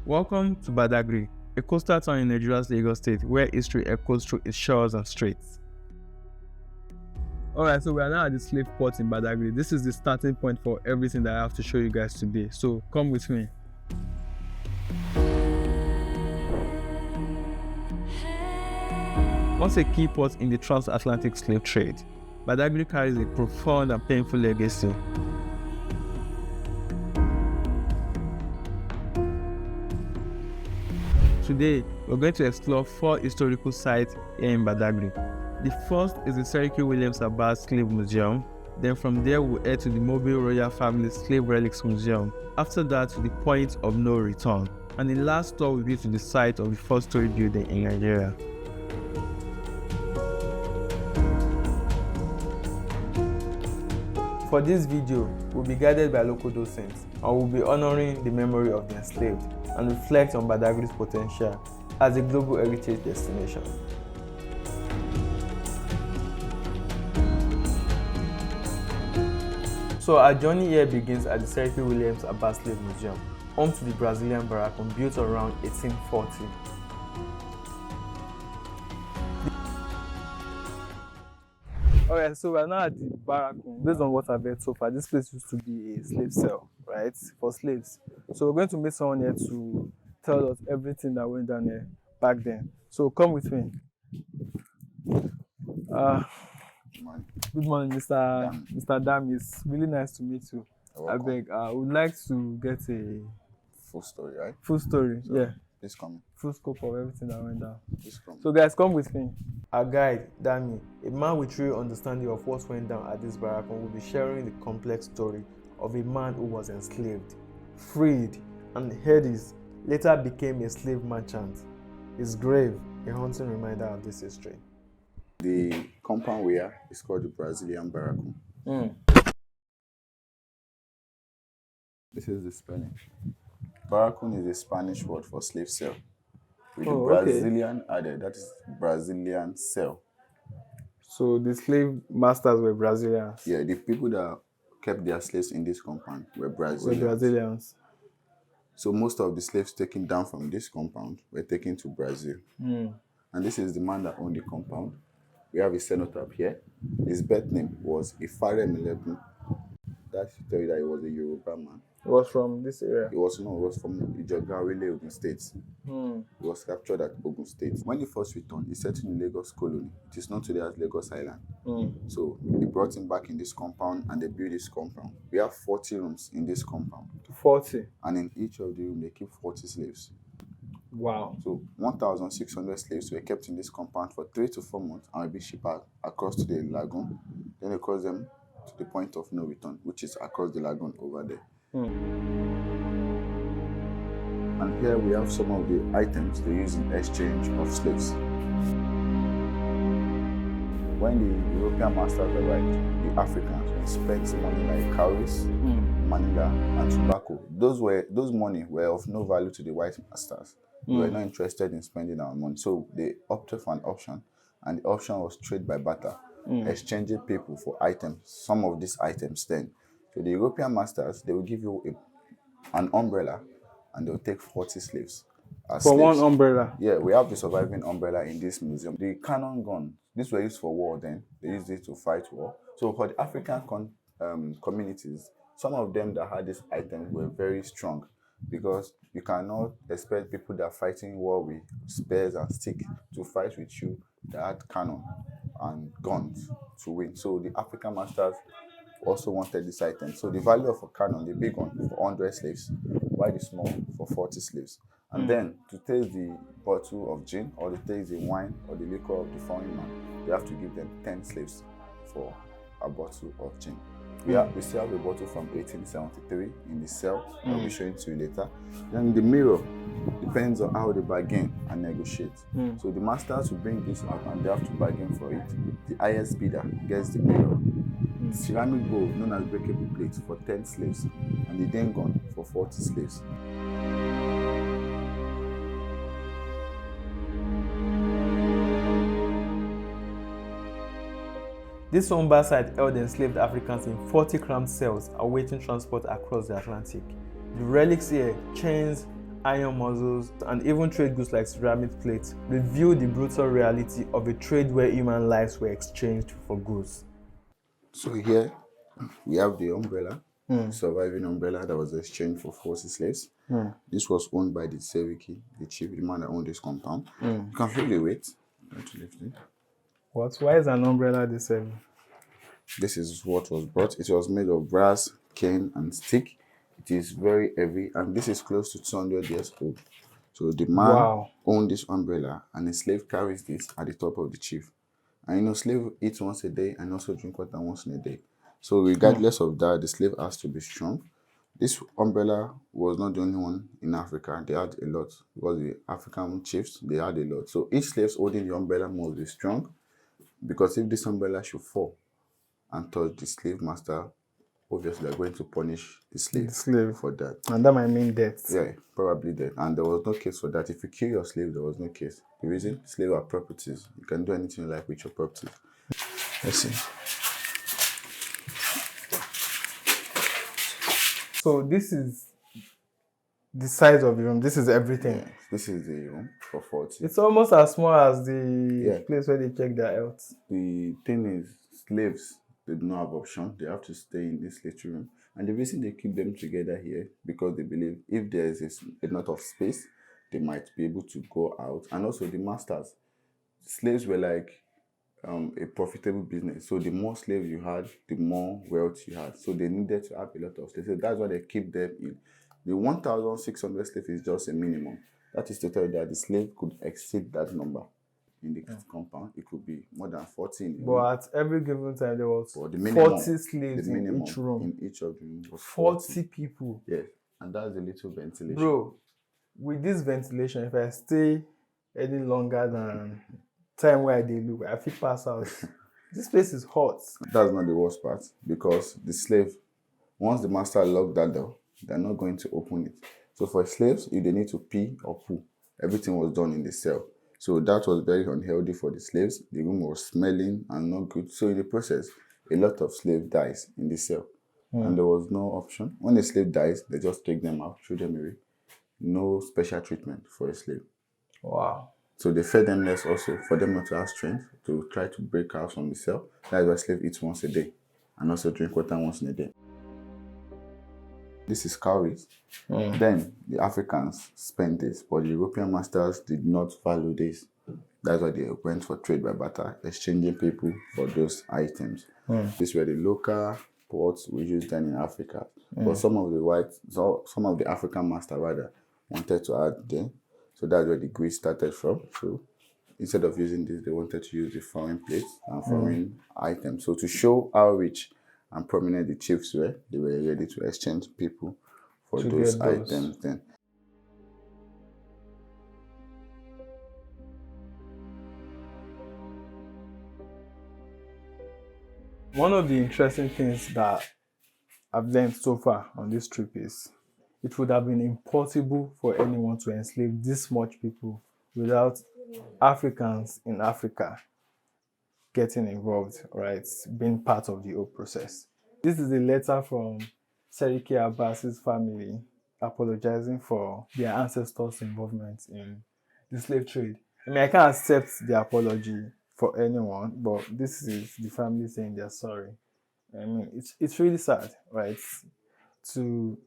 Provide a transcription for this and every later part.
Welcome to Badagry, a coastal town in Nigeria's Lagos State where history echoes through its shores and straits. Alright, so we are now at the slave port in Badagry. This is the starting point for everything that I have to show you guys today. So come with me. Once a key port in the transatlantic slave trade, Badagry carries a profound and painful legacy. Today, we're going to explore 4 historical sites here in Badagry. The first is the Seriki Williams Abbas Slave Museum. Then from there, we'll head to the Mobee Royal Family Slave Relics Museum. After that, to the point of no return. And the last stop will be to the site of the 4-story building in Nigeria. For this video, we'll be guided by local docents and we'll be honoring the memory of the enslaved and reflect on Badagry's potential as a global heritage destination. So our journey here begins at the Seriki Williams Abbas Slave Museum, home to the Brazilian barracoon built around 1840. Alright, so we're now at the barracoon. Based on what I've heard so far, this place used to be a slave cell, right, for slaves. So we're going to meet someone here to tell us everything that went down here back then. So come with me. Good morning, Mr. Dam. It's really nice to meet you. I beg, I would like to get a full story, right? Full story, so, yeah. Please come. Full scope of everything that went down. Please come. So guys, come with me. Our guide, Dami, a man with true understanding of what went down at this barracoon, will be sharing the complex story of a man who was enslaved, freed, and Hades later became a slave merchant. His grave, a haunting reminder of this history. The compound we are is called the Brazilian barracoon. This is the spelling. Barracoon is a Spanish word for slave cell. With the Brazilian added, that is Brazilian cell. So the slave masters were Brazilians? Yeah, the people that kept their slaves in this compound were Brazilians. So most of the slaves taken down from this compound were taken to Brazil. And this is the man that owned the compound. We have a cenotaph here. His birth name was Ifarem 11. That should tell you that he was a Yoruba man. He was from this area? He was from Badagry, Ogun State. He was captured at Ogun State. When he first returned, he settled in Lagos colony. It is known today as Lagos Island. So they brought him back in this compound and they built this compound. We have 40 rooms in this compound. 40? And in each of the rooms, they keep 40 slaves. Wow. So 1,600 slaves were kept in this compound for 3 to 4 months and will be shipped across to the lagoon. Then they cross them to the point of no return, which is across the lagoon over there. And here we have some of the items they use in exchange of slaves. When the European masters arrived, the Africans spent money like cowries, manila, and tobacco. Those money were of no value to the white masters. They were not interested in spending our money, so they opted for an option, and the option was trade by barter, exchanging people for items. Some of these items then. So the European masters, they will give you an umbrella and they'll take 40 slaves. For slaves. One umbrella? Yeah, we have the surviving umbrella in this museum. The cannon gun, these were used for war then. They used it to fight war. So for the African communities, some of them that had these items were very strong because you cannot expect people that are fighting war with spears and sticks to fight with you that had cannon and guns to win. So the African masters also wanted this item. So the value of a cannon, the big one, for 100 slaves, while the small for 40 slaves. And then to taste the bottle of gin or to taste the wine or the liquor of the foreign man, they have to give them 10 slaves for a bottle of gin. We still have a bottle from 1873 in the cell. I'll be showing to you later. Then the mirror depends on how they bargain and negotiate. So the masters will bring this out and they have to bargain for it. The highest bidder gets the mirror. The ceramic bowl known as breakable plate for 10 slaves and the dengon for 40 slaves. This Somba site held enslaved Africans in 40 cramped cells awaiting transport across the Atlantic. The relics here, chains iron muzzles, and even trade goods like ceramic plates reveal the brutal reality of a trade where human lives were exchanged for goods. So here we have the umbrella, the surviving umbrella that was exchanged for 40 slaves. This was owned by the Seriki, the chief, the man that owned this compound. You can feel the weight. Going to lift it. What? Why is an umbrella this heavy? This is what was brought. It was made of brass, cane, and stick. It is very heavy, and this is close to 200 years old. So the man Wow. owned this umbrella, and the slave carries this at the top of the chief. And slave eats once a day and also drink water once in a day. So regardless of that, the slave has to be strong. This umbrella was not the only one in Africa. They had a lot because the African chiefs, they had a lot. So each slave holding the umbrella must be strong, because if this umbrella should fall and touch the slave master, obviously they're going to punish the slave for that. And that might mean death. Yeah, probably death. And there was no case for that. If you kill your slave, there was no case. The reason, slave are properties. You can do anything you like with your properties. Let's see. So this is the size of the room. This is everything. Yeah, this is the room for 40. It's almost as small as the place where they check their health. The thing is, slaves, they do not have option. They have to stay in this little room. And the reason they keep them together here, because they believe if there is a lot of space, they might be able to go out. And also the masters, slaves were like a profitable business. So the more slaves you had, the more wealth you had. So they needed to have a lot of slaves. So that's why they keep them in. The 1,600 slaves is just a minimum. That is to tell you that the slave could exceed that number in the compound. It could be more than 14. But at every given time, there was the minimum, 40 slaves in each room. In each of the rooms was 40 people. Yes, and that's the little ventilation. Bro, with this ventilation, if I stay any longer than time where I did look, I feel pass out. This place is hot. That's not the worst part, because the slave, once the master locked that door, they're not going to open it. So for slaves, if they need to pee or poo, everything was done in the cell. So that was very unhealthy for the slaves. The room was smelling and not good. So in the process, a lot of slaves dies in the cell. And there was no option. When a slave dies, they just take them out, throw them away. No special treatment for a slave. Wow. So they fed them less also, for them not to have strength to try to break out from the cell. That's why slave eats once a day and also drink water once in a day. This is cowries. Then the Africans spent this, but the European masters did not value this. That's why they went for trade by barter, exchanging people for those items. These were the local ports we used then in Africa. But some of the African masters rather wanted to add them. So that's where the grease started from. So instead of using this, they wanted to use the foreign plates and foreign items. So to show how rich and prominent the chiefs were, they were ready to exchange people for those items then. One of the interesting things that I've learned so far on this trip is it would have been impossible for anyone to enslave this much people without Africans in Africa getting involved, right? Being part of the whole process. This is a letter from Seriki Abbas's family apologizing for their ancestors' involvement in the slave trade. I mean, I can't accept the apology for anyone, but this is the family saying they're sorry. I mean, it's really sad, right? To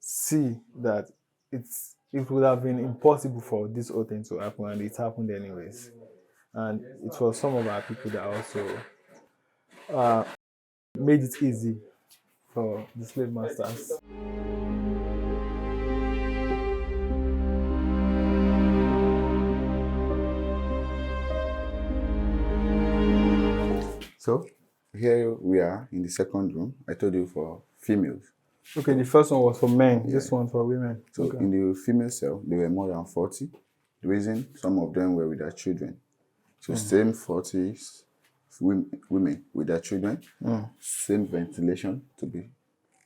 see that it would have been impossible for this whole thing to happen, and it happened anyways. And it was some of our people that also made it easy for the slave masters. So here we are in the second room. I told you for females. Okay, the first one was for men, this one for women. So in the female cell, there were more than 40. The reason, some of them were with their children. So same 40 women with their children, same ventilation to be,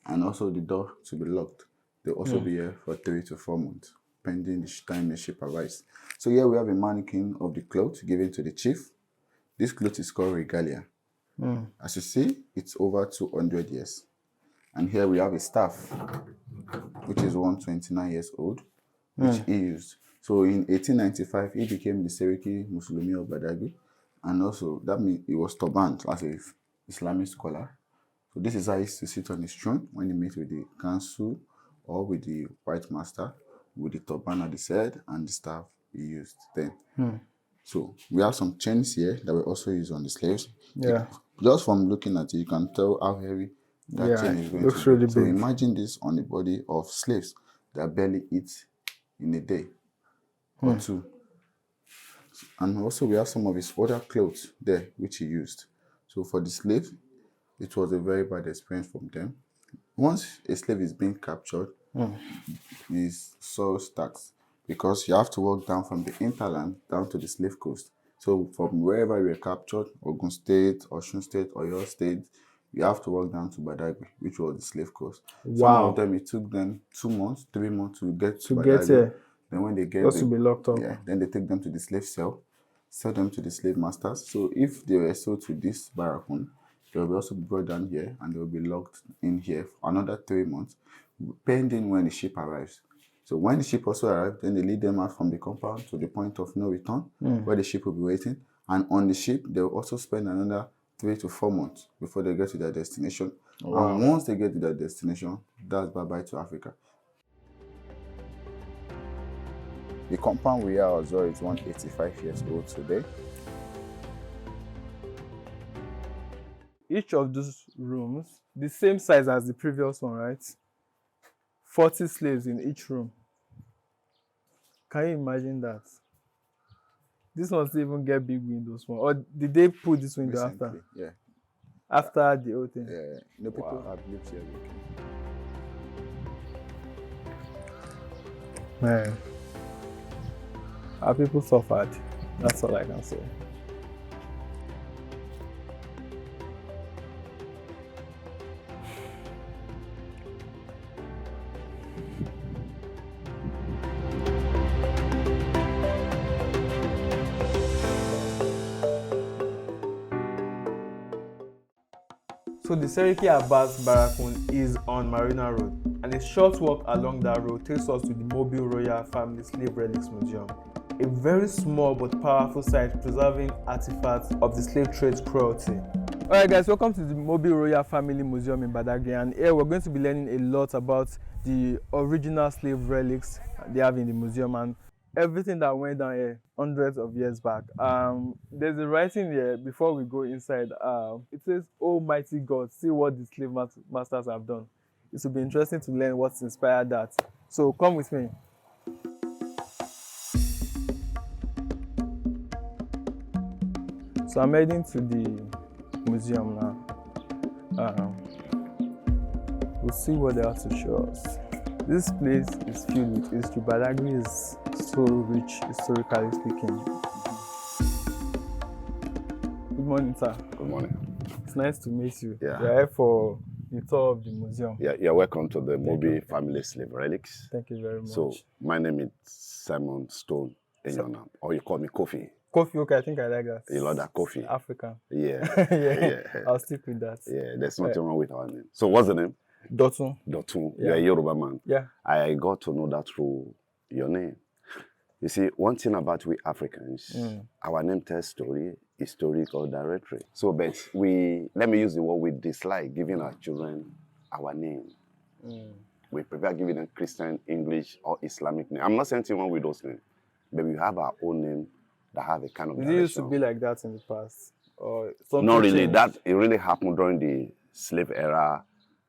and also the door to be locked. They'll also be here for 3 to 4 months, pending the time the ship arrives. So here we have a mannequin of the cloth given to the chief. This cloth is called regalia. As you see, it's over 200 years. And here we have a staff, which is 129 years old. which he used. So in 1895, he became the Seriki Muslimi of Badagry, and also that means he was turbaned as a Islamic scholar. So this is how he used to sit on his throne when he met with the council or with the white master, with the turban at his head and the staff he used then. So we have some chains here that were also used on the slaves. Yeah. Just from looking at it, you can tell how heavy that chain is going looks to be. really So big. imagine this on the body of slaves that barely eat in a day or two. And also we have some of his other clothes there which he used. So for the slaves, it was a very bad experience from them. Once a slave is being captured, his sorrow starts because you have to walk down from the hinterland down to the slave coast. So from wherever you were captured, Ogun State, Osun State, Oyo State, you have to walk down to Badagry, which was the slave coast. Some Wow. of them, it took them 2 months, 3 months to get to To Badagry. get here. Then when they get Just to be locked up. yeah, then they take them to the slave cell, sell them to the slave masters. So if they were sold to this barracoon, they will also be brought down here and they will be locked in here for another 3 months, pending when the ship arrives. So when the ship also arrives, then they lead them out from the compound to the point of no return, where the ship will be waiting. And on the ship, they will also spend another 3 to 4 months before they get to their destination. Wow. And once they get to their destination, that's bye-bye to Africa. The compound we are as well is 185 years old today. Each of those rooms, the same size as the previous one, right? 40 slaves in each room. Can you imagine that? This one still even get big windows more. Or did they put this window Recently, after? yeah. After the whole thing? Yeah, no people have lived here. Man. Our people suffered. That's all I can say. So the Seriki Abbas barracoon is on Marina Road, and a short walk along that road takes us to the Mobee Royal Family Slave Relics Museum, a very small but powerful site preserving artifacts of the slave trade's cruelty. Alright guys, welcome to the Mobee Royal Family Museum in Badagry, and here we're going to be learning a lot about the original slave relics they have in the museum and everything that went down here hundreds of years back. There's a writing here before we go inside. It says, "Almighty God, see what the slave masters have done." It will be interesting to learn what's inspired that. So come with me. So I'm heading to the museum now. We'll see what they have to show us. This place is filled with history. Badagry is so rich, historically speaking. Good morning, sir. Good morning. It's nice to meet you. Yeah. We're here for the tour of the museum. Yeah, you're welcome to the Mobee Family Slave Relics. Thank you very much. So, my name is Simon Stone Enyona, or you call me Kofi. Kofi, okay, I think I like that. You love that Kofi? African. Yeah. Yeah. I'll stick with that. Yeah, there's nothing wrong with our name. So, what's the name? Dotun. Dotun. Yeah. You're a Yoruba man. Yeah. I got to know that through your name. You see, one thing about we Africans, our name tells story, historical directory. So, but let me use the word we dislike giving our children our name. We prefer giving them Christian, English, or Islamic name. I'm not saying anything wrong with those names, but we have our own name that have a kind of Did it used to be like that in the past? Or something Not really. changed? That it really happened during the slave era,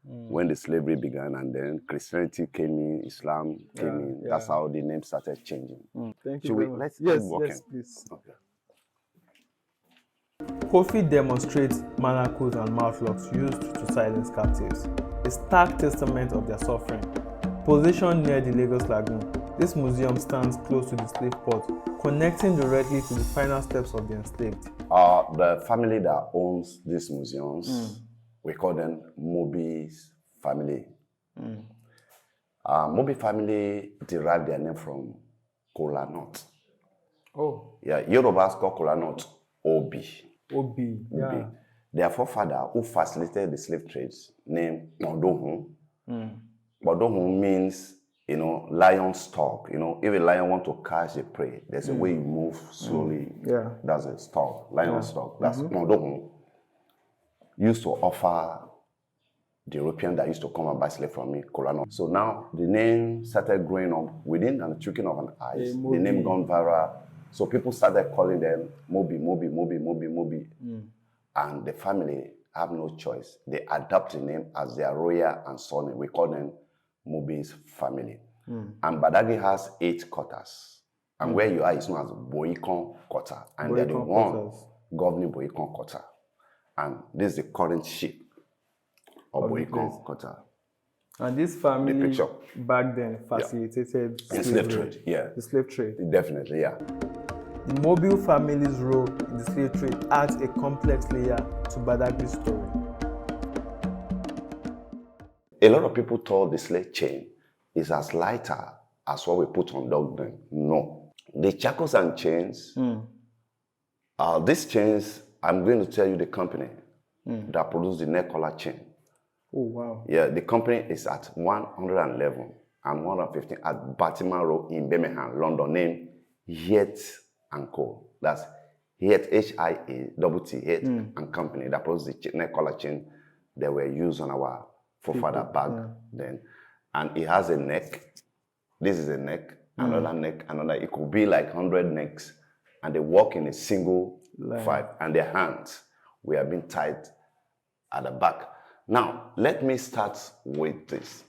when the slavery began, and then Christianity came in, Islam came in. yeah. That's how the name started changing. Thank you Should very we- much. let's Yes, keep walking. yes, please. Okay. Kofi demonstrates manacles and mouth locks used to silence captives, a stark testament of their suffering. Positioned near the Lagos Lagoon, this museum stands close to the slave port, connecting directly to the final steps of the enslaved. The family that owns these museums, we call them Mobee's family. Mobee family derived their name from kola nut. Oh, Yeah, Yorubas call kola nut Obi. Obi. Yeah. Their forefather who facilitated the slave trades named Bodohun. Bodohun means lion stalk. If a lion want to catch a prey, there's a way you move slowly. Yeah. That's a stalk, lion stalk. That's used to offer the European that used to come and buy slave from me, Colano. So now the name started growing up within and tweaking of an eyes. The name gone viral. So people started calling them Mobee, Mobee, Mobee, Mobee, Mobee. And the family have no choice. They adopt the name as their royal and surname. We call them Mobee's family. And Badagry has 8 quarters. And where you are is known as Boikon quarter. And they're the one governing Boikon quarter. And this is the current chief of Boikon quarter. And this family back then facilitated slave trade. Yeah. The slave trade. Definitely, yeah. The Mobee family's role in the slave trade adds a complex layer to Badagry's story. A lot of people thought the slave chain is as lighter as what we put on dog then. No. The shackles and chains, these chains, I'm going to tell you the company that produced the neck collar chain. Oh, wow. Yeah, the company is at 111 and 115 at Batman Road in Birmingham, London, named Hyatt and Co. That's Hyatt, H-I-A-T-T, Hyatt and Company that produced the neck collar chain that were used on our forefather bag then. And it has a neck. This is a neck, another neck, another. It could be like 100 necks. And they walk in a single file. And their hands were being tied at the back. Now, let me start with this.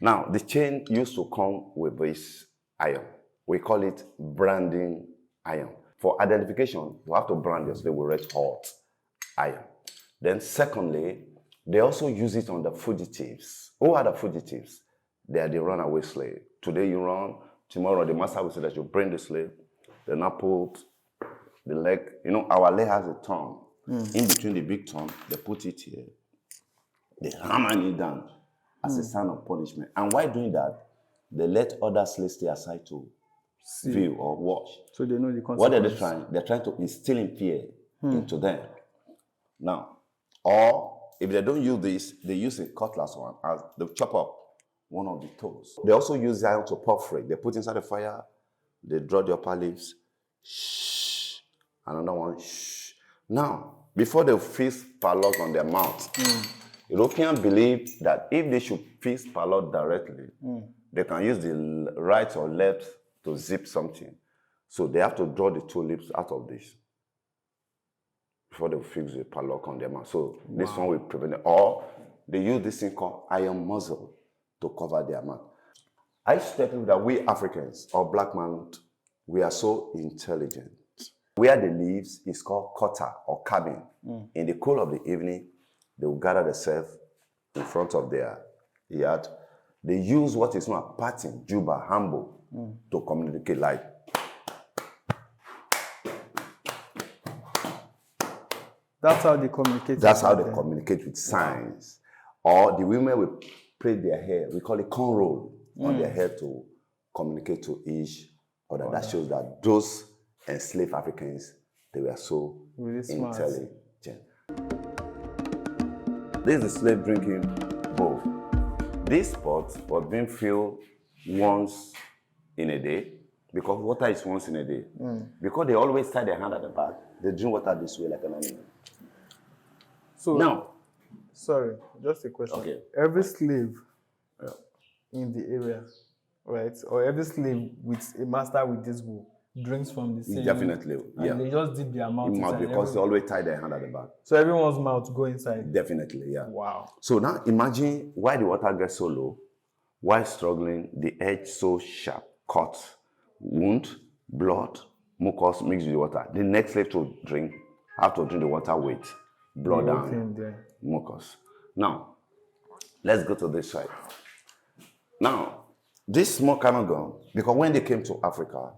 Now, the chain used to come with this iron. We call it branding iron. For identification, you have to brand your slave with red hot iron. Then secondly, they also use it on the fugitives. Who are the fugitives? They are the runaway slave. Today you run, tomorrow the master will say that you bring the slave, they now put the leg. Our leg has a thumb. In between the big thumb, they put it here. They hammer it down as a sign of punishment. And while doing that, they let other slaves stay aside to view or watch. So they know the consequence. What are they trying? They're trying to instill in fear into them. Now, or if they don't use this, they use a cutlass one as they chop up one of the toes. They also use iron to perforate. They put inside the fire, they draw the upper lips, shh, another one, shh. Now, before they fix padlock on their mouth, Europeans believe that if they should fix padlock directly, they can use the right or left to zip something. So they have to draw the 2 lips out of this before they fix the padlock on their mouth. So this one will prevent it. Or they use this thing called iron muzzle to cover their mouth. I used to tell people that we Africans, or black man, we are so intelligent. Where they live is called quarter or cabin. In the cool of the evening, they will gather themselves in front of their yard. They use what is known as pattern, juba, hambo, to communicate like. That's how they communicate. That's how they communicate with signs. Or the women will plait their hair. We call it corn roll on their hair to communicate to each other. That shows that those enslaved Africans, they were so really intelligent. This is the slave drinking bowl. This pot was being filled once in a day because water is once in a day. Because they always tie their hand at the back, they drink water this way like an animal. So now, sorry, just a question. Okay. Every slave in the area, right, or every slave with a master with this bowl drinks from the same. Definitely, and they just dip their mouth inside. Because they always tie their hand at the back. So everyone's mouth go inside. Definitely, yeah. Wow. So now imagine why the water gets so low, why struggling, the edge so sharp, cut, wound, blood, mucus mixed with the water. The next slave to drink have to drink the water with blood and mucus. Now, let's go to this side. Now, this small cannon gun, because when they came to Africa,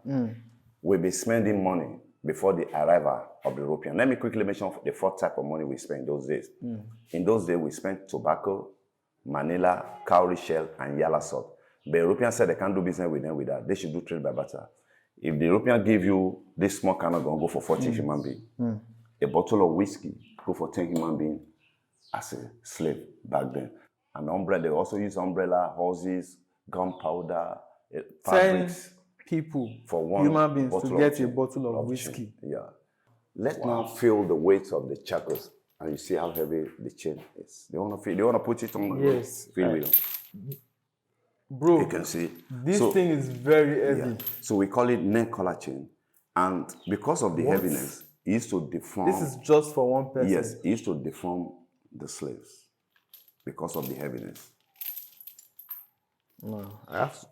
we'll be spending money before the arrival of the European. Let me quickly mention the 4th type of money we spent in those days. In those days, we spent tobacco, manila, cowrie shell, and yellow salt. The Europeans said they can't do business with them with that. They should do trade by barter. If the European give you this small cannon gun, go for 40 human beings. A bottle of whiskey, go for 10 human beings as a slave back then. An umbrella, they also use umbrella, horses, gunpowder, 10 fabrics people, for one human beings, to bottle get a gin, bottle of gin. whiskey. Yeah. Let's now feel the weight of the charcoals, and you see how heavy the chain is. They want to feel. They want to put it on. Yes. Feel it. Bro, You can see this thing is very heavy. Yeah. So we call it neck collar chain, and because of the heaviness, it used to deform. This is just for one person. Yes, it used to deform the slaves because of the heaviness. No, I have to.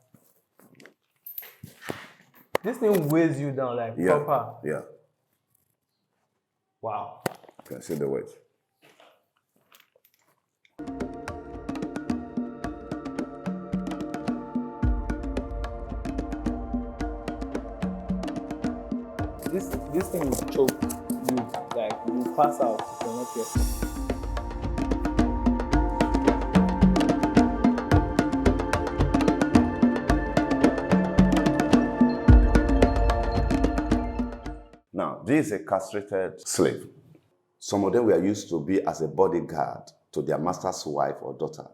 This thing weighs you down like proper. Yeah. Wow. You can see the weight. This thing is choked. You pass out if you're not careful. Now, this is a castrated slave. Some of them were used to be as a bodyguard to their master's wife or daughter.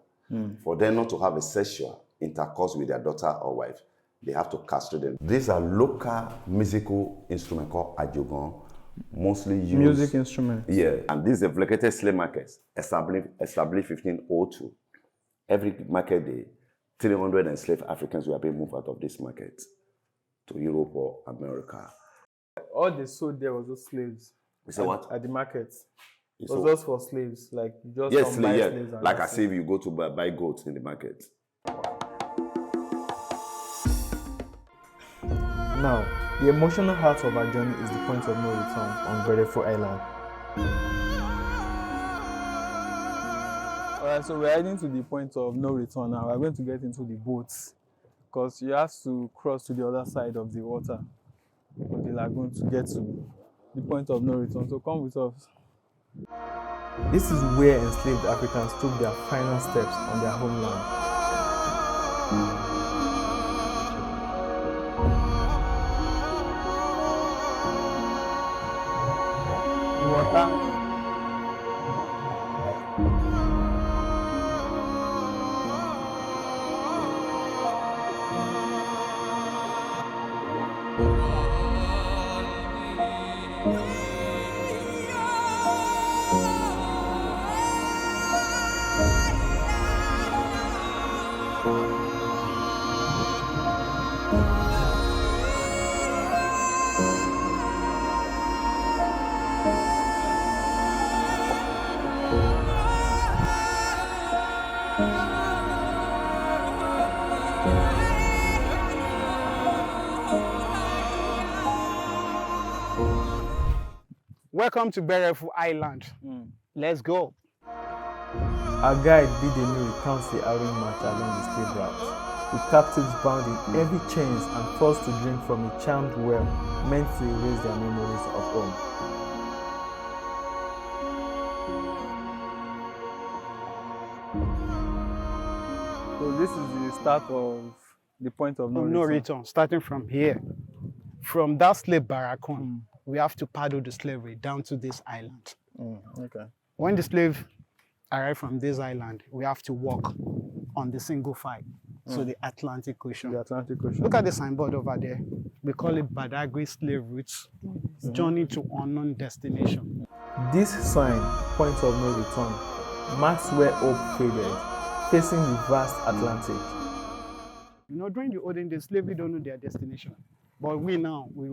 For them not to have a sexual intercourse with their daughter or wife, they have to castrate them. These are local musical instruments called ajogon, mostly used. Music instrument. Yeah, and this is a vacated slave market established 1502. Every market day, 300 enslaved Africans were being moved out of this market to Europe or America. All they sold there was just slaves. You say what? At the market. It So- was just for slaves. Like, you just Yes, come buy yeah. slaves. And Like I that's say, if you go to buy goats in the market. Now, the emotional heart of our journey is the point of no return on Badagry Island. Alright, so we're heading to the point of no return now. We're going to get into the boats because you have to cross to the other side of the water, of the lagoon, to get to the point of no return. So come with us. This is where enslaved Africans took their final steps on their homeland. Water. Welcome to Badagry Island. Let's go. Our guide Bidemi recounts the harrowing march along the slave route, with captives bound in heavy chains and forced to drink from a charmed well meant to erase their memories of home. So this is the start of the point of no return. Starting from here. From that slave barracoon, we have to paddle the slavery down to this island. Okay. When the slave arrive from this island, we have to walk on the single file to the Atlantic Ocean. The Atlantic Ocean. Look at the signboard over there. We call it Badagry Slave Routes, Journey to Unknown Destination. This sign, point of no return, marks where hope faded, facing the vast Atlantic. You know, during the olden days, slavery don't know their destination. But we now, we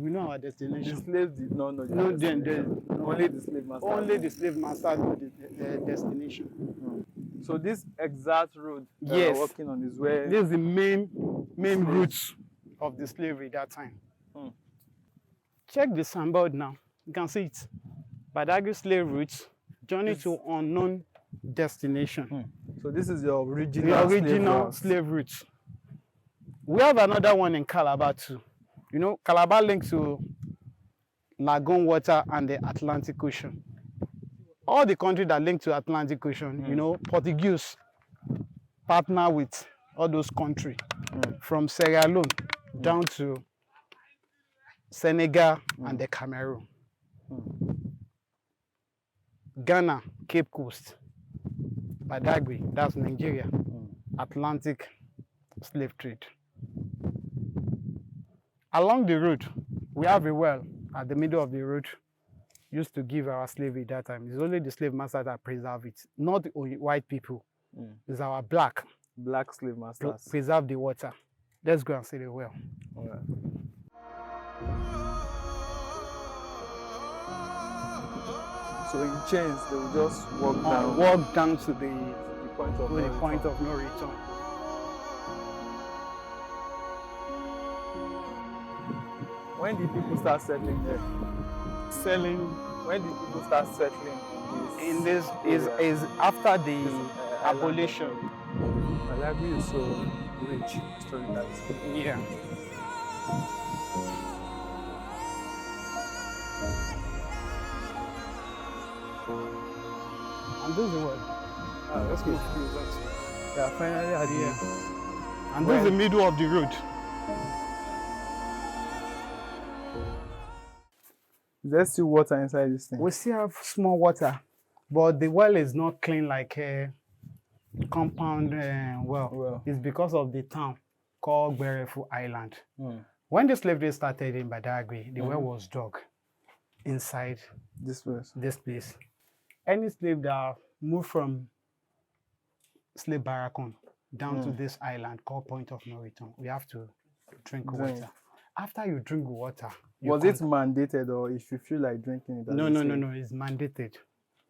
know our The destination. slaves did not know. No, only the slave master. only the slave master know the destination. So this exact road that Yes. we're walking on is where This is the main route of the slavery that time. Check the signboard now. You can see it. Badagry Slave Routes, Journey to Unknown Destination. So this is your original, The original slave route. We have another one in Calabar too. You know, Calabar links to Lagoon water and the Atlantic Ocean. All the countries that link to Atlantic Ocean, you know, Portuguese partner with all those countries from Sierra Leone down to Senegal and the Cameroon. Ghana, Cape Coast. Badagry, that's Nigeria. Atlantic slave trade. Along the road, we have a well at the middle of the road used to give our slavery that time. It's only the slave master that preserve it, not the white people. It's our black slave masters. Preserve the water. Let's go and see the well. All right. So in chains, they will just Walk down to the point of no return. When did people start settling there? When did people start settling In this is after the abolition. Badagry is so rich historically. Yeah. And this is the word. Let's go. Yeah, finally at the And this is the middle of the road. There's still water inside this thing. We still have small water, but the well is not clean like a compound well. It's because of the town called Berefu Island. When the slavery started in Badagry, the well was dug inside This place. Any slave that moved from slave barracoon down to this island called Point of No Return, we have to drink water. After you drink water, was it mandated, or if you feel like drinking it? No, it's mandated.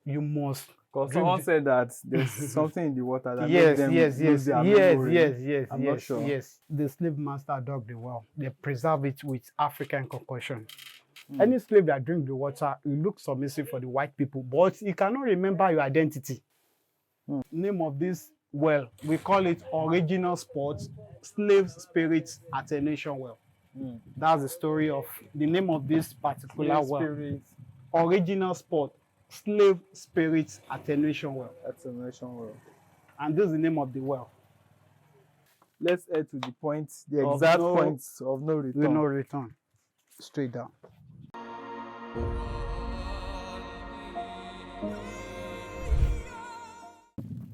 You must. Because someone said that there's something in the water that yes. I'm not sure. Yes. The slave master dug the well. They preserve it with African concoction. Any slave that drink the water, you look submissive for the white people, but you cannot remember your identity. Name of this well, we call it original spot, slave spirit attenuation well. That's the story of the name of this particular well. Original spot, slave spirit attenuation well. And this is the name of the well. Let's head to the point, the exact point of no return. No return. Straight down.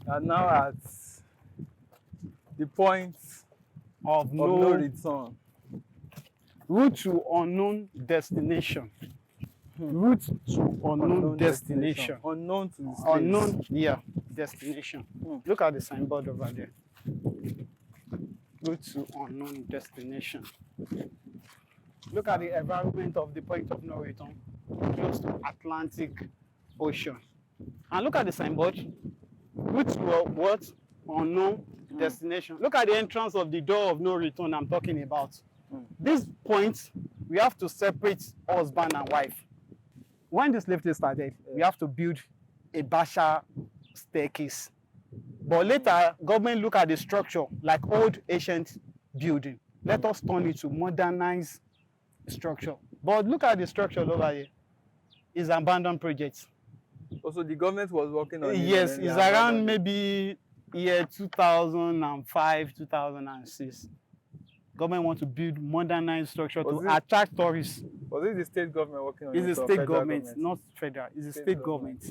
And now at the point of no return. Route to unknown destination. Route to unknown destination. Unknown to this Unknown, destination. Look at the signboard over there. Route to unknown destination. Look at the environment of the point of no return, close to Atlantic Ocean. And look at the signboard. Route to what? Unknown destination. Look at the entrance of the door of no return I'm talking about. This point, we have to separate husband and wife. When the slave trade started, we have to build a basha staircase. But later, government look at the structure like old ancient building. Let us turn it to modernized structure. But look at the structure over here. It's an abandoned project. Also, the government was working on it. Yes, it's around maybe year 2005, 2006. Government want to build modernized structure to attract tourists. Was it the state government working on it? It's the state government, not federal. It's the state government.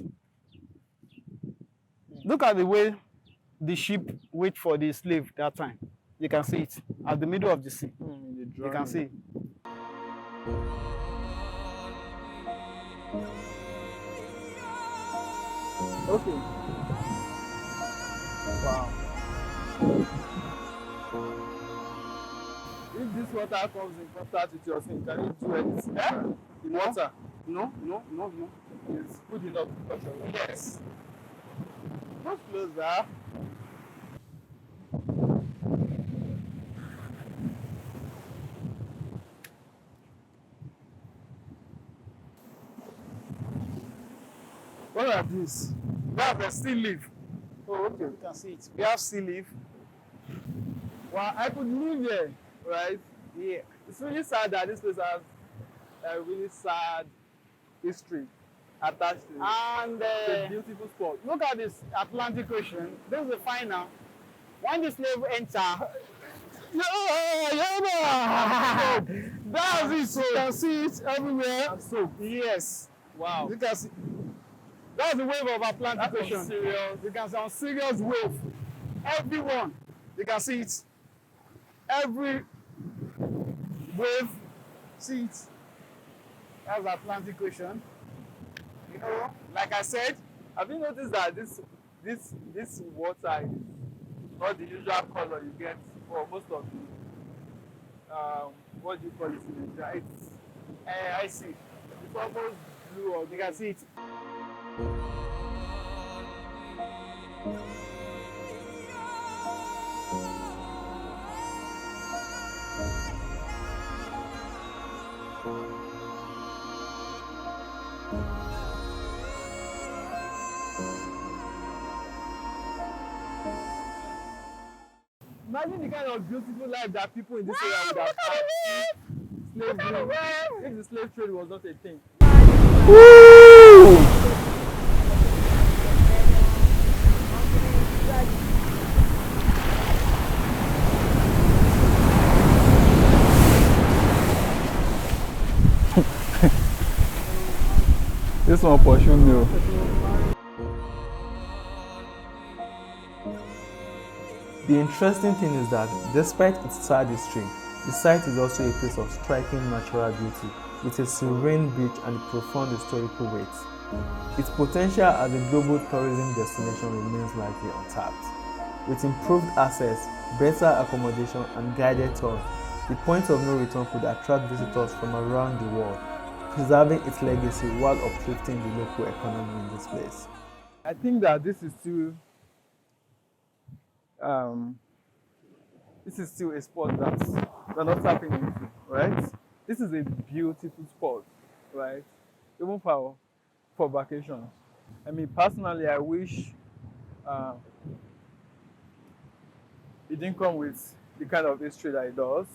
Look at the way the ship wait for the slave that time. You can see it at the middle of the sea. You can see it. Okay. Wow. If this water comes in contact with your skin, can you do anything? The water? No. It's good enough to touch your skin. Yes. Just closer. What are these? That's the sea leaf. Oh, okay. You can see it. We have sea leaf. Well, I could live here, right? Yeah. It's really sad that this place has a really sad history attached to it. And It's a beautiful spot. look at this Atlantic Ocean. This is the final. When the slave enter, that's it. You can see it everywhere. And so, Yes. wow. You can see. That's the wave of Atlantic That's Ocean. serious. You can see on serious wave. Everyone, you can see it. Every wave, see it. That's the Atlantic Ocean. You know, like I said, Have you noticed that this water is not the usual color you get for most of the what do you call it in Nigeria? It's I see. it's almost blue or You can see it. Imagine the kind of beautiful life that people in this area would have had. Slavery. If the slave trade was not a thing. This one pursued me. The interesting thing is that despite its sad history, the site is also a place of striking natural beauty with a serene beach and a profound historical weight. Its potential as a global tourism destination remains largely untapped. With improved access, better accommodation and guided tours, the point of no return could attract visitors from around the world, preserving its legacy while uplifting the local economy in this place. I think that this is still a sport that we're not tapping into, right? This is a beautiful sport, right? Even for vacations. I mean, personally, I wish it didn't come with the kind of history that it does,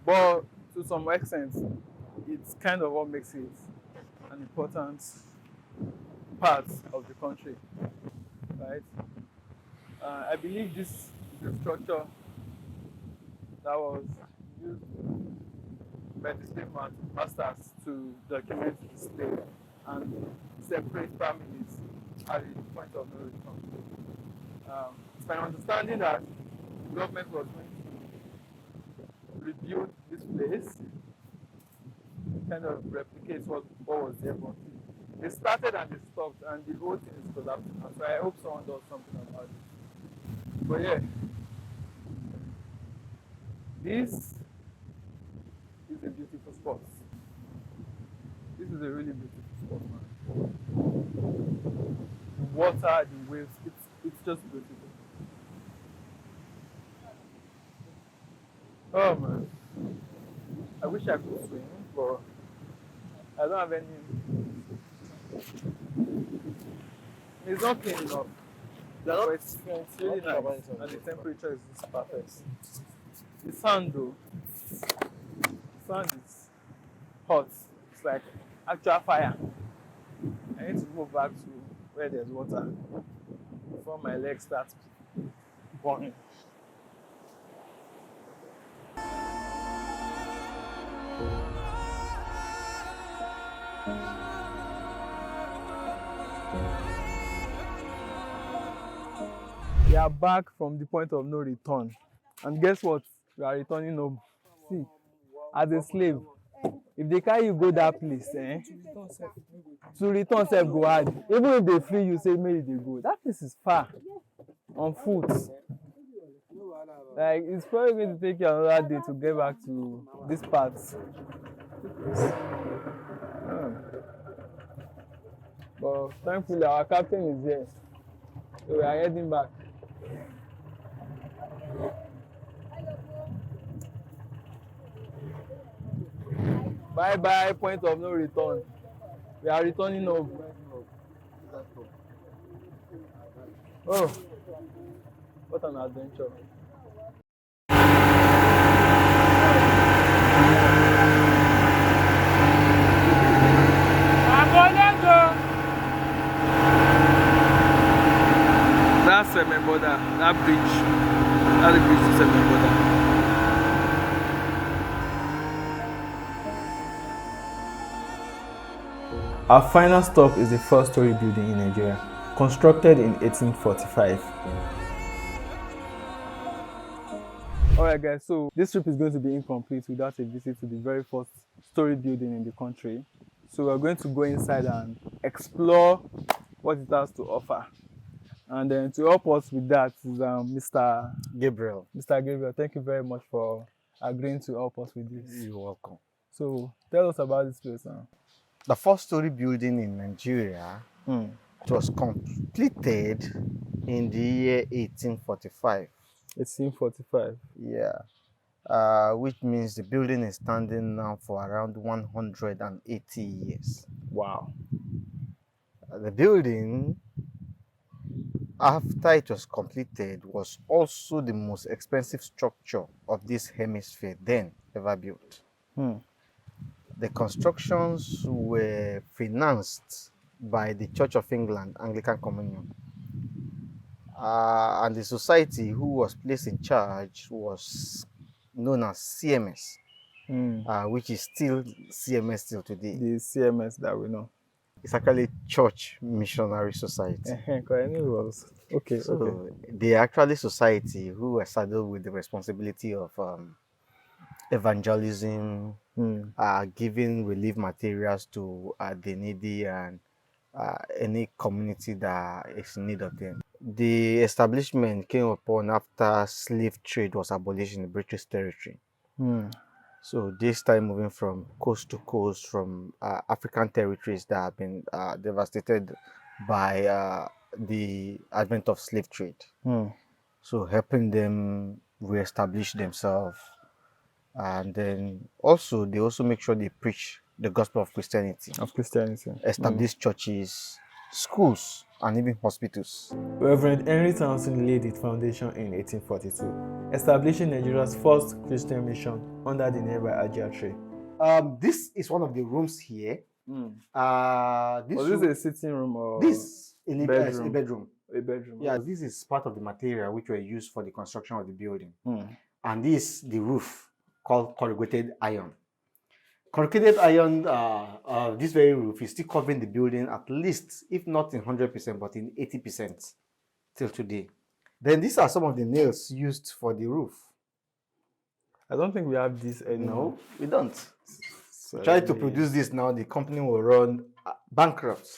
but to some extent, it's kind of what makes it an important part of the country, right? I believe this is a structure that was used by the slave masters to document the slave and separate families at the point of no return. It's my understanding that the government was going to rebuild this place, kind of replicate what was there, but they started and they stopped, and the whole thing is collapsing now. So I hope someone does something about it. But yeah, this is a beautiful spot. This is a really beautiful spot, man. The water, the waves, it's just beautiful. Oh man, I wish I could swim, but I don't have any. It's not clean enough. But it's really nice, and the temperature is just perfect. The sand though, the sand is hot. It's like actual fire. I need to go back to where there's water before my legs start burning. We are back from the point of no return, and guess what? We are returning home. See, as a slave, if they carry you go that place, to return self go hard. Even if they free you, say maybe they go. That place is far, on foot. Like it's probably going to take you another day to get back to this part. But thankfully, our captain is here, so we are heading back. Bye bye, point of no return. We are returning home. Oh, what an adventure. That's Semeboda, that bridge. That's the bridge to Semeboda. Our final stop is the four-story building in Nigeria, constructed in 1845. Alright guys, so this trip is going to be incomplete without a visit to the very first story building in the country. So we're going to go inside and explore what it has to offer. And then to help us with that is Mr. Gabriel. Mr. Gabriel, thank you very much for agreeing to help us with this. You're welcome. So tell us about this place now. The four-story building in Nigeria, it was completed in the year 1845. 1845. Yeah. Which means the building is standing now for around 180 years. Wow. The building, after it was completed, was also the most expensive structure of this hemisphere then ever built. The constructions were financed by the Church of England Anglican Communion. And the society who was placed in charge was known as CMS, which is still CMS till today. The CMS that we know. It's actually Church Missionary Society. Okay, So okay. they actually society who were saddled with the responsibility of evangelism, giving relief materials to the needy and any community that is in need of them. The establishment came upon after slave trade was abolished in the British territory. So this time moving from coast to coast, from African territories that have been devastated by the advent of slave trade. So helping them reestablish themselves. And then also, they also make sure they preach the gospel of Christianity. Establish churches, schools, and even hospitals. Reverend Henry Townsend laid its foundation in 1842, establishing Nigeria's first Christian mission under the nearby Ajah tree. This is one of the rooms here. Was this a sitting room or this a bedroom? A bedroom. A bedroom. Yeah, this is part of the material which were used for the construction of the building. And this the roof called corrugated iron. Corrugated iron, this very roof is still covering the building at least, if not in 100%, but in 80% till today. Then these are some of the nails used for the roof. I don't think we have this anymore. No, we don't. Try to produce this now, the company will run bankrupt.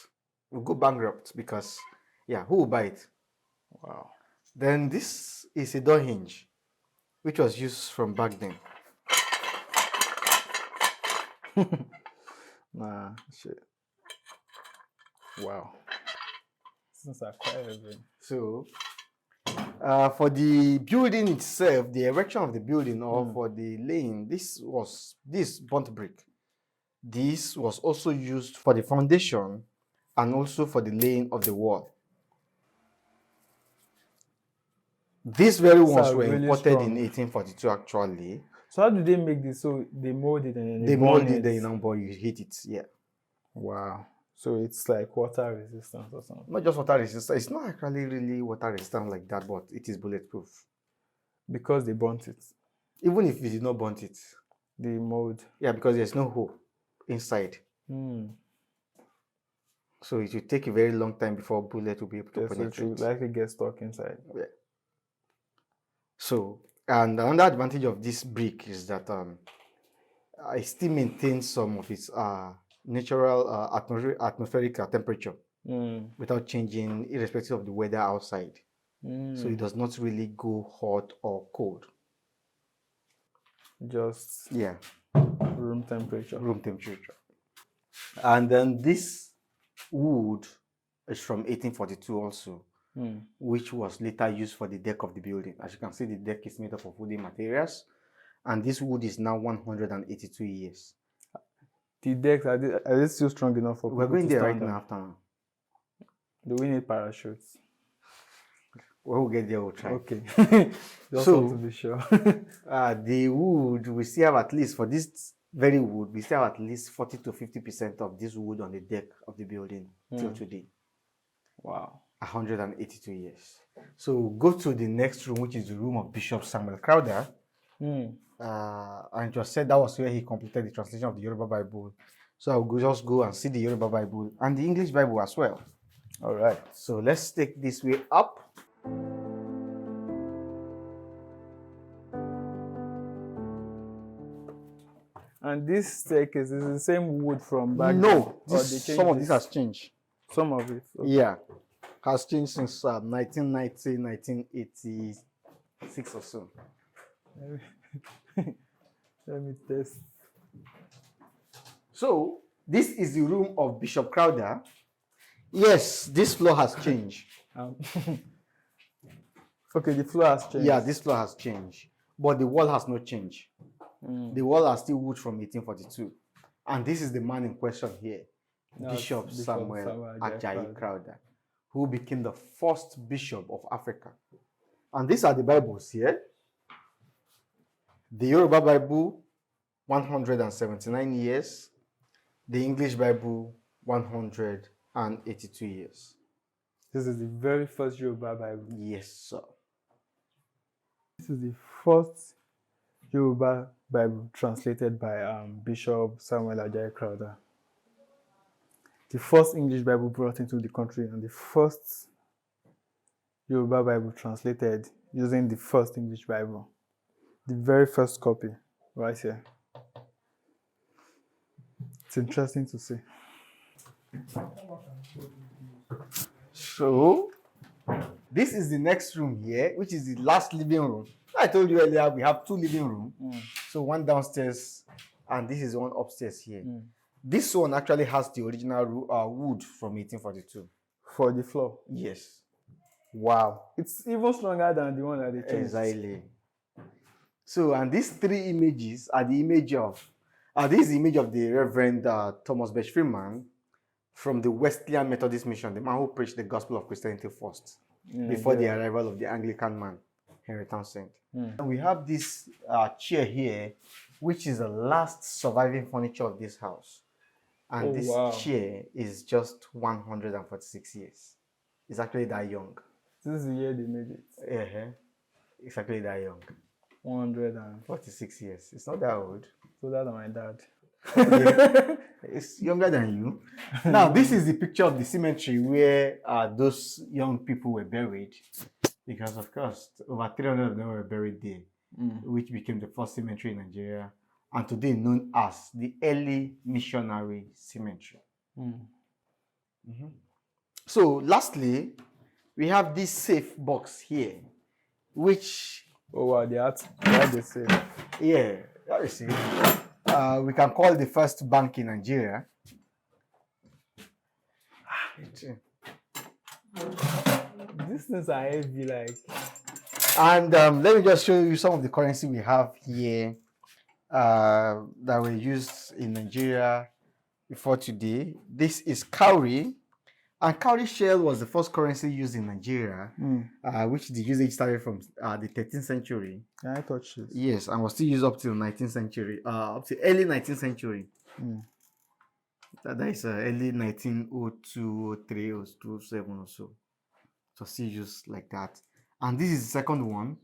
Will go bankrupt because, yeah, who will buy it? Wow. Then this is a door hinge, which was used from back then. Nah, shit. Wow. Since I quite heavy. So, for the building itself, the erection of the building, or for the laying, this burnt brick. This was also used for the foundation and also for the laying of the wall. These very ones were really imported strong. in 1842 actually. So how do they make this? So they mold it and then They burn mold it. it, then you heat it, yeah. Wow. So it's like water resistance or something. Not just water resistant, it's not actually really water resistant like that, but it is bulletproof. Because they burnt it. Even if you did not burn it. The mold. Yeah, because there's no hole inside. So it will take a very long time before bullet will be able to Yes, so it penetrate. will likely get stuck inside. Yeah. So, and another advantage of this brick is that it still maintains some of its natural atmospheric temperature without changing, irrespective of the weather outside. So it does not really go hot or cold. Just room temperature. Room temperature. And then this wood is from 1842 also, which was later used for the deck of the building. As you can see, the deck is made up of wooden materials, and this wood is now 182 years. The decks, are they still strong enough for We're people going to there stand right on? now after now. Do we need parachutes? When we get there, we'll try. Okay. Just So, want to be sure. the wood, we still have at least, for this very wood, we still have at least 40 to 50% of this wood on the deck of the building till today. Wow. 182 years. So go to the next room, which is the room of Bishop Samuel Crowder. And it was said that was where he completed the translation of the Yoruba Bible. So I'll just go and see the Yoruba Bible and the English Bible as well. All right. So let's take this way up. And this staircase is the same wood from back then? No, Or this, they changed some of this has changed. Some of it. Okay. Yeah, has changed since 1990, 1986 or so. Let me test. So this is the room of Bishop Crowder. Yes, this floor has changed. Okay, the floor has changed. Yeah, this floor has changed, but the wall has not changed. The wall are still wood from 1842. And this is the man in question here, That's Bishop Samuel Ajayi Crowder. Crowder, who became the first bishop of Africa. And these are the Bibles here. The Yoruba Bible, 179 years. The English Bible, 182 years. This is the very first Yoruba Bible. Yes, sir. This is the first Yoruba Bible translated by Bishop Samuel Ajayi Crowder. The first English Bible brought into the country and the first Yoruba Bible translated using the first English Bible. The very first copy, right here. It's interesting to see. So, this is the next room here, which is the last living room. I told you earlier, we have two living rooms. So one downstairs, and this is one upstairs here. This one actually has the original wood from 1842. For the floor. Yes. Wow. It's even stronger than the one that they changed. Exactly. So, and these three images are the image of, this is the image of the Reverend Thomas Birch Freeman from the Wesleyan Methodist Mission, the man who preached the gospel of Christianity first, before the arrival of the Anglican man, Henry Townsend. And we have this chair here, which is the last surviving furniture of this house. And this chair is just 146 years. It's actually that young. This is the year they made it. It's actually that young. 146 years. It's not that old. So that's my dad. Yeah. It's younger than you. Now, this is the picture of the cemetery where those young people were buried. Because, of course, over 300 of them were buried there, which became the first cemetery in Nigeria, and today known as the Early Missionary Cemetery. So, lastly, we have this safe box here, which... Oh, wow, they had the safe. Yeah, that is it. We can call it the first bank in Nigeria. These things are heavy, like. And let me just show you some of the currency we have here that were used in Nigeria before today. This is cowrie, and cowrie shell was the first currency used in Nigeria, which the usage started from the 13th century. Can I touch this? Yes, and was still used up till 19th century, up to early 19th century. That is early 1902, 03, 07 or so. So still used like that. And this is the second one.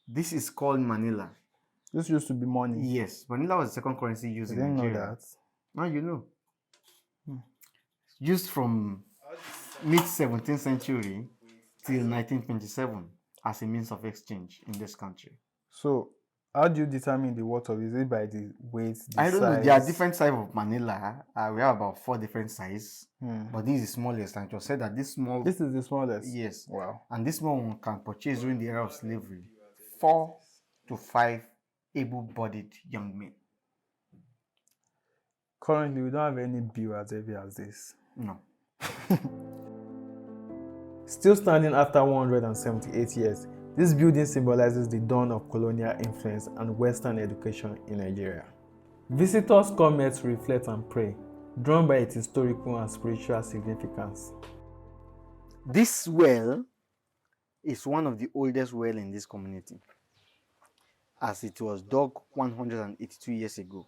This is called Manila. This used to be money. Yes, Manila was the second currency used in Nigeria. Know that. Now you know. Used from mid-17th century till 1927 as a means of exchange in this country. So, how do you determine the worth of it? Is it by the weight, the I don't know. size? There are different sizes of Manila. We have about 4 different sizes. But this is the smallest. And it was said that this small... This is the smallest? Yes. Wow. And this small one can purchase during the era of slavery 4 to 5 able-bodied young men. Currently, we don't have any bill as heavy as this. No. Still standing after 178 years, this building symbolizes the dawn of colonial influence and Western education in Nigeria. Visitors come here to reflect and pray, drawn by its historical and spiritual significance. This well is one of the oldest wells in this community, as it was dug 182 years ago.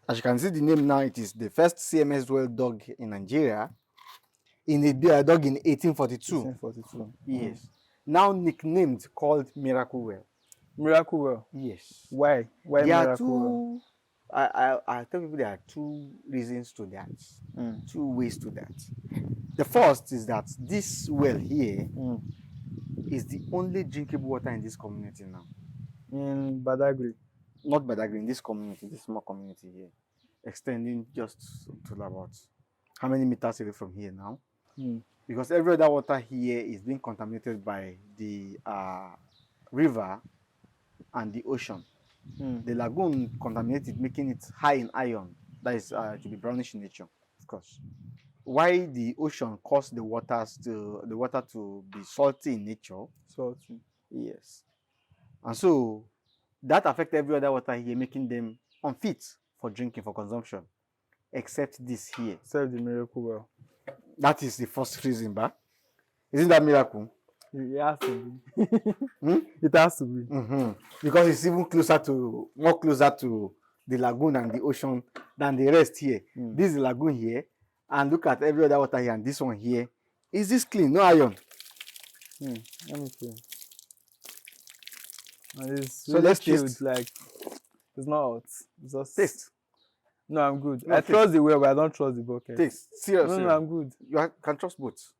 As you can see the name now, it is the first CMS well dug in Nigeria, dug in 1842. 1842. Yes. Now nicknamed called Miracle Well. Miracle Well? Yes. Why? Why There are Miracle two I tell people there are two reasons to that, two ways to that. The first is that this well here is the only drinkable water in this community now. In Badagry. Not Badagry, in this community, this small community here, extending just to about how many meters away from here now? Because every other water here is being contaminated by the river and the ocean. The lagoon contaminated, making it high in iron. That is to be brownish in nature, of course. Why the ocean caused the water to be salty in nature? Salty. Yes. And so that affected every other water here, making them unfit for drinking, for consumption, except this here. Except the miracle well. That is the first reason, but isn't that miracle? It has to be. It has to be. Because it's even more closer to the lagoon and the ocean than the rest here. This is the lagoon here, and look at every other water here, and this one here. Is this clean? No iron. Let me see. And it's So really let's chilled, taste. like it's not hot. It's just Taste. No, I'm good. No, I taste. trust the well, but I don't trust the bucket. Taste. Serious. No, I'm good. You can trust both.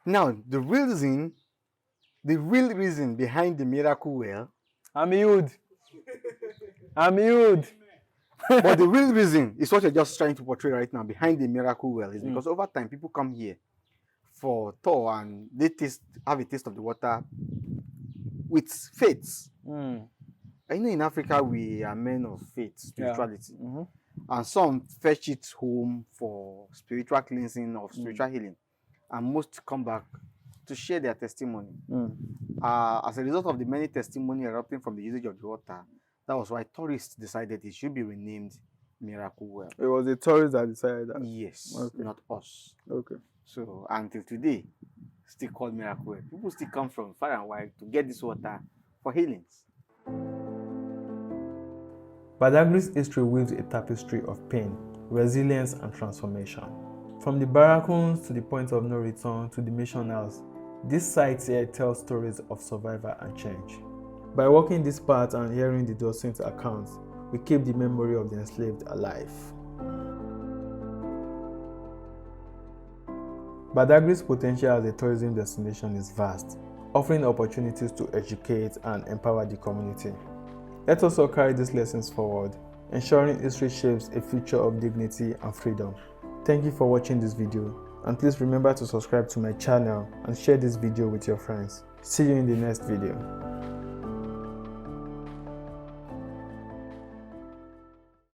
Now, the real reason behind the miracle well, I'm healed. I'm healed. but the real reason is what you're just trying to portray right now behind the miracle well is because over time people come here for tour and they have a taste of the water with faith. I know in Africa we are men of faith, spirituality, and some fetch it home for spiritual cleansing or spiritual healing, and most come back to share their testimony. As a result of the many testimony erupting from the usage of the water, that was why tourists decided it should be renamed Miracle Well. It was the tourists that decided that. Yes, Okay. not us. Okay. So until today, still called Miracle Well. People still come from far and wide to get this water for healings. Badagry's history weaves a tapestry of pain, resilience, and transformation. From the barracoons to the point of no return to the mission house, this site here tells stories of survival and change. By walking this path and hearing the docent accounts, we keep the memory of the enslaved alive. Badagry's potential as a tourism destination is vast, offering opportunities to educate and empower the community. Let us all carry these lessons forward, ensuring history shapes a future of dignity and freedom. Thank you for watching this video, and please remember to subscribe to my channel and share this video with your friends. See you in the next video.